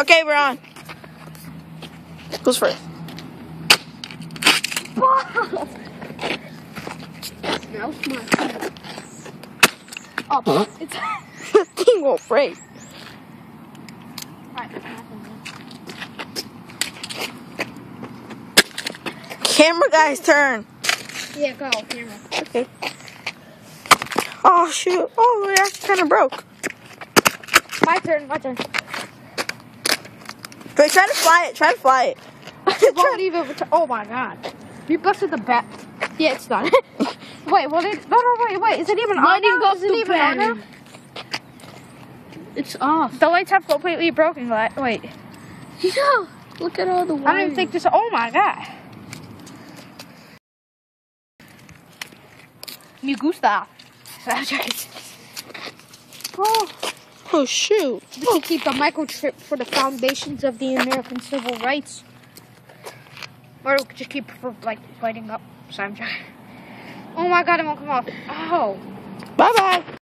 Okay, we're on. Who's first? Smells my Oh, it's The thing won't break. Camera guy's turn. Yeah, go, camera. Okay. Oh shoot! Oh, it actually kind of broke. My turn, my turn. Wait, try to fly it. Try to fly it. It won't even return. Oh my god. You busted the bat. Yeah, it's done. Wait, well, wait. Is it even on now? Is it even on now? It's off. The lights have completely broken. Wait. Yeah. Look at all the wires. I don't even think this. Oh my god. Me gusta. Oh shoot! We can keep the microchip for the foundations of the American civil rights. Or we could just keep for like lighting up. So I'm trying. Oh my god, it won't come off. Oh. Bye bye.